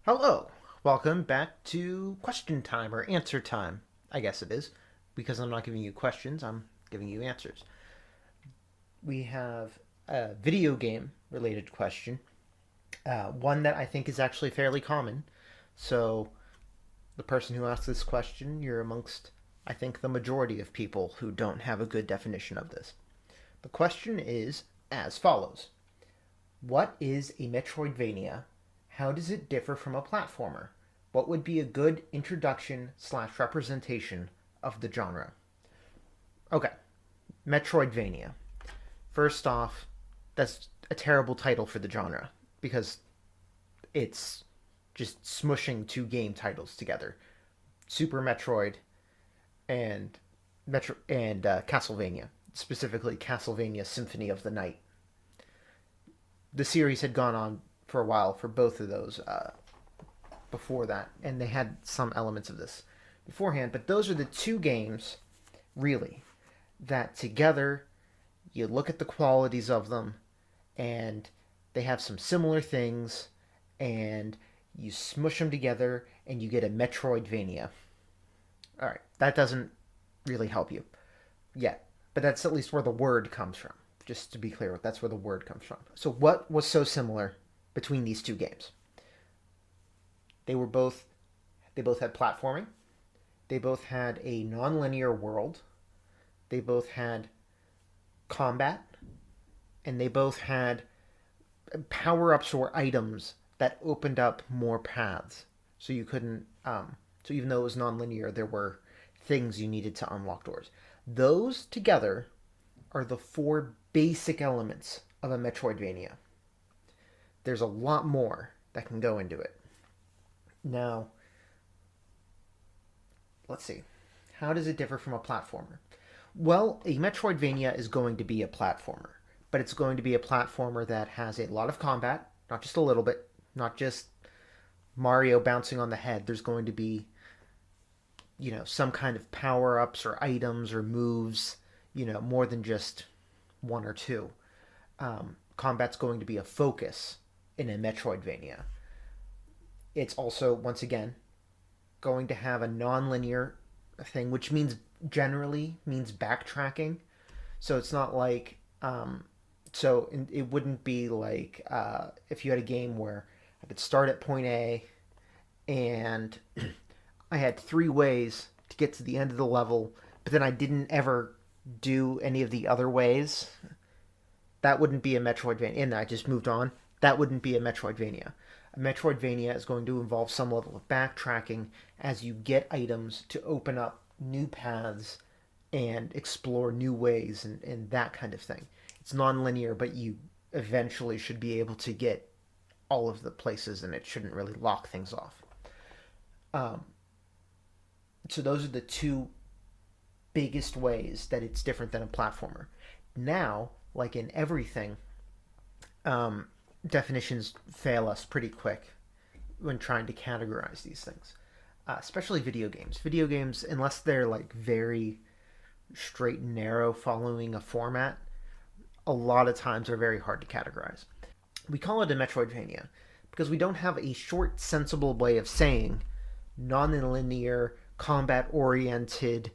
Hello, welcome back to question time or answer time. I guess it is, because I'm not giving you questions, I'm giving you answers. We have a video game related question, one that I think is actually fairly common. So, the person who asked this question, you're amongst, I think, the majority of people who don't have a good definition of this. The question is as follows: what is a Metroidvania? How does it differ from a platformer? What would be a good introduction slash representation of the genre? Okay, Metroidvania. First off, that's a terrible title for the genre because it's just smushing two game titles together: Super Metroid and Castlevania, specifically Castlevania Symphony of the Night. The series had gone on for a while for both of those before that, and they had some elements of this beforehand. But those are the two games, really, that together you look at the qualities of them, and they have some similar things, and you smush them together, and you get a Metroidvania. All right, that doesn't really help you yet, but that's at least where the word comes from. Just to be clear, that's where the word comes from. So, what was so similar between these two games? They were both they both had platforming. They both had a non-linear world. They both had combat, and they both had power-ups or items that opened up more paths. So you couldn't. So even though it was non-linear, there were things you needed to unlock doors. Those together are the four basic elements of a Metroidvania. There's a lot more that can go into it. Now, let's see. How does it differ from a platformer? Well, a Metroidvania is going to be a platformer, but it's going to be a platformer that has a lot of combat, not just a little bit, not just Mario bouncing on the head. There's going to be, some kind of power ups or items or moves, more than just one or two. Combat's going to be a focus in a Metroidvania. It's also, once again, going to have a non-linear thing, which means generally means backtracking. So it's not like, it wouldn't be like if you had a game where I could start at point A and I had three ways to get to the end of the level, but then I didn't ever do any of the other ways. That wouldn't be a Metroidvania. And I just moved on. That wouldn't be a Metroidvania. A Metroidvania is going to involve some level of backtracking as you get items to open up new paths and explore new ways and that kind of thing. It's non-linear, but you eventually should be able to get all of the places, and it shouldn't really lock things off. Um, so those are the two biggest ways that it's different than a platformer. Now, like in everything, definitions fail us pretty quick when trying to categorize these things, especially video games. Video games, unless they're like very straight and narrow following a format, a lot of times are very hard to categorize. We call it a Metroidvania because we don't have a short, sensible way of saying non-linear, combat-oriented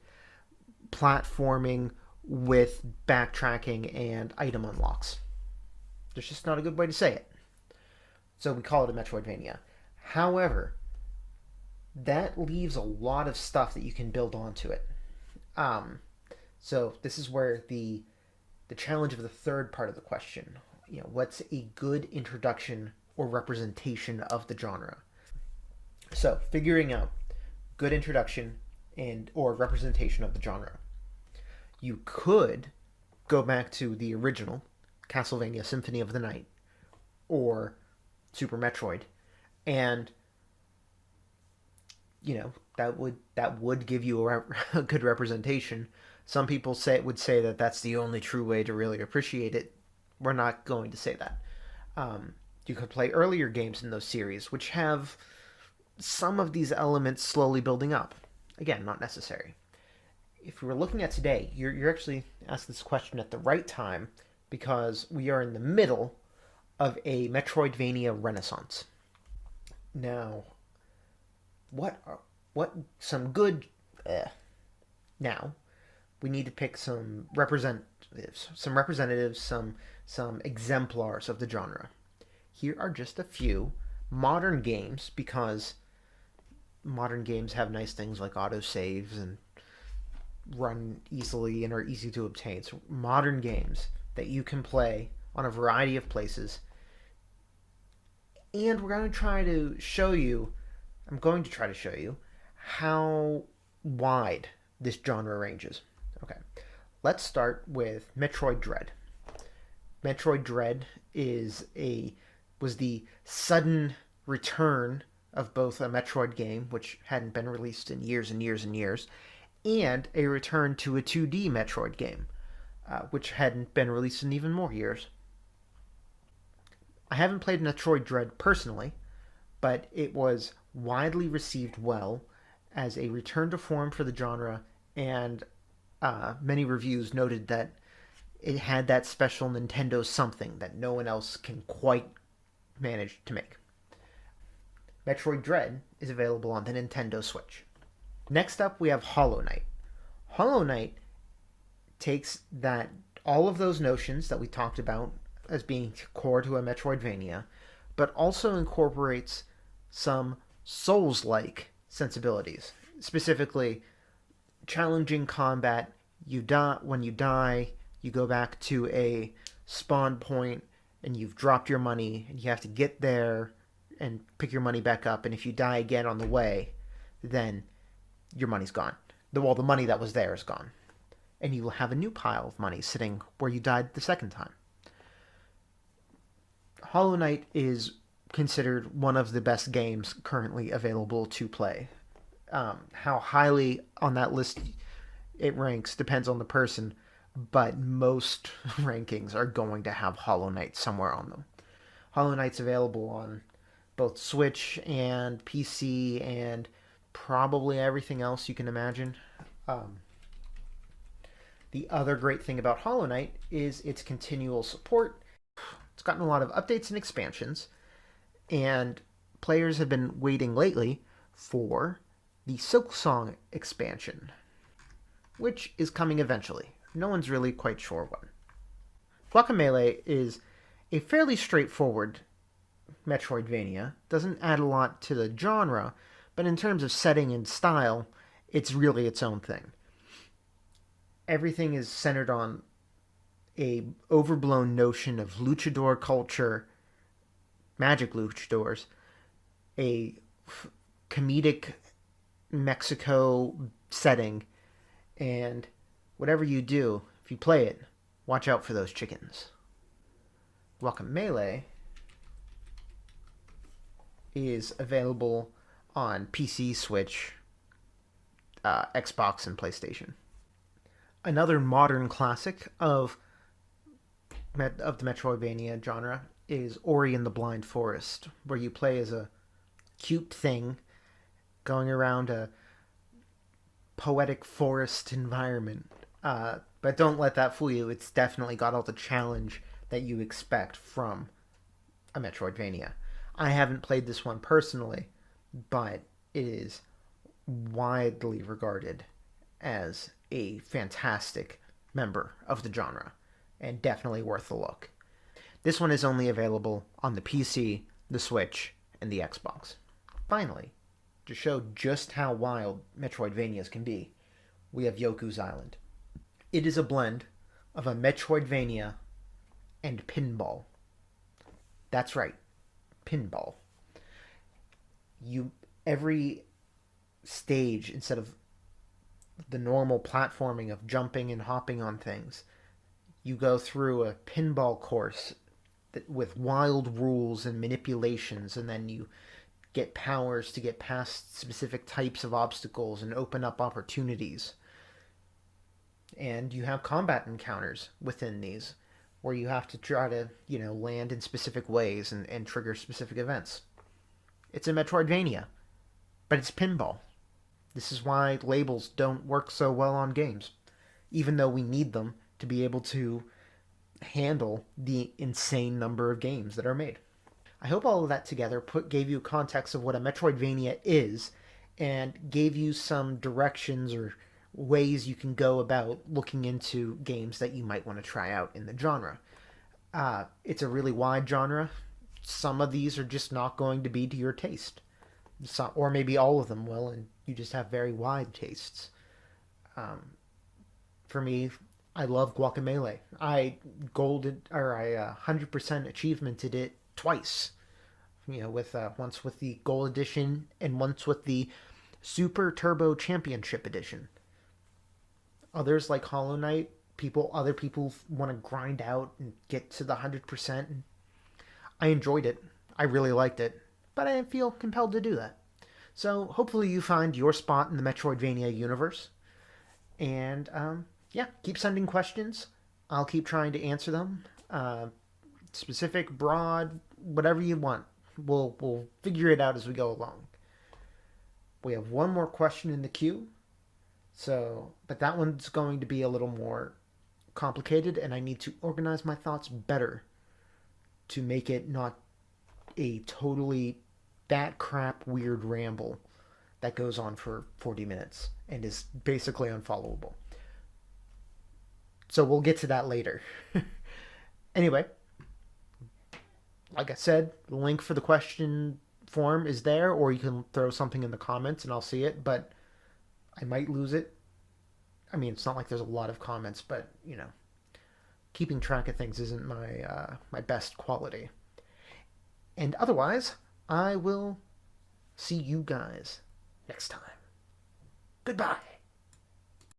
platforming with backtracking and item unlocks. There's just not a good way to say it. So we call it a Metroidvania. However, that leaves a lot of stuff that you can build onto it. So this is where the challenge of the third part of the question, what's a good introduction or representation of the genre? So figuring out good introduction and or representation of the genre. You could go back to the original Castlevania Symphony of the Night or Super Metroid, and that would give you a good representation. Some people would say that that's the only true way to really appreciate it. We're not going to say that. You could play earlier games in those series, which have some of these elements slowly building up. Again, not necessary. If we're looking at today, you're actually asked this question at the right time because we are in the middle of a Metroidvania renaissance. Now, what are, what some good now we need to pick some exemplars of the genre. Here are just a few modern games because modern games have nice things like autosaves and run easily and are easy to obtain. So modern games that you can play on a variety of places. And we're going to try to show you, I'm going to try to show you how wide this genre ranges. Okay, let's start with Metroid Dread. Metroid Dread was the sudden return of both a Metroid game, which hadn't been released in years and years and years, and a return to a 2D Metroid game, which hadn't been released in even more years. I haven't played Metroid Dread personally, but it was widely received well as a return to form for the genre, and many reviews noted that it had that special Nintendo something that no one else can quite manage to make. Metroid Dread is available on the Nintendo Switch. Next up, we have Hollow Knight. Hollow Knight takes that all of those notions that we talked about as being core to a Metroidvania, but also incorporates some Souls-like sensibilities. Specifically, challenging combat. When you die, you go back to a spawn point and you've dropped your money and you have to get there and pick your money back up. And if you die again on the way, then your money's gone. The money that was there is gone. And you will have a new pile of money sitting where you died the second time. Hollow Knight is considered one of the best games currently available to play. How highly on that list it ranks depends on the person, but most rankings are going to have Hollow Knight somewhere on them. Hollow Knight's available on both Switch and PC and probably everything else you can imagine. The other great thing about Hollow Knight is its continual support. It's gotten a lot of updates and expansions, and players have been waiting lately for the Silksong expansion, which is coming eventually. No one's really quite sure when. Guacamelee is a fairly straightforward Metroidvania. Doesn't add a lot to the genre, but in terms of setting and style, it's really its own thing. Everything is centered on a overblown notion of luchador culture, magic luchadors, a comedic Mexico setting, and whatever you do, if you play it, watch out for those chickens. Guacamelee is available on PC, Switch, Xbox, and PlayStation. Another modern classic of the Metroidvania genre is Ori and the Blind Forest, where you play as a cute thing going around a poetic forest environment. But don't let that fool you. It's definitely got all the challenge that you expect from a Metroidvania. I haven't played this one personally, but it is widely regarded as a fantastic member of the genre and definitely worth a look. This one is only available on the PC, the Switch, and the Xbox. Finally, to show just how wild Metroidvanias can be, we have Yoku's Island. It is a blend of a Metroidvania and pinball. That's right, pinball. Every stage, instead of the normal platforming of jumping and hopping on things, you go through a pinball course with wild rules and manipulations, and then you get powers to get past specific types of obstacles and open up opportunities. And you have combat encounters within these where you have to try to, land in specific ways and trigger specific events. It's a Metroidvania, but it's pinball. This is why labels don't work so well on games, even though we need them to be able to handle the insane number of games that are made. I hope all of that together gave you context of what a Metroidvania is and gave you some directions or ways you can go about looking into games that you might want to try out in the genre. It's a really wide genre. Some of these are just not going to be to your taste. Or maybe all of them will, and you just have very wide tastes. For me, I love Guacamelee. I 100% achievemented it twice. With once with the Gold Edition and once with the Super Turbo Championship Edition. Others like Hollow Knight, other people want to grind out and get to the 100%. I enjoyed it. I really liked it, but I didn't feel compelled to do that. So hopefully you find your spot in the Metroidvania universe. And yeah, keep sending questions. I'll keep trying to answer them. Specific, broad, whatever you want. We'll figure it out as we go along. We have one more question in the queue. But that one's going to be a little more complicated, and I need to organize my thoughts better to make it not a totally that crap weird ramble that goes on for 40 minutes and is basically unfollowable. So we'll get to that later. Anyway, like I said, the link for the question form is there, or you can throw something in the comments and I'll see it, but I might lose it. I mean, it's not like there's a lot of comments, but, keeping track of things isn't my best quality. And otherwise, I will see you guys next time. Goodbye.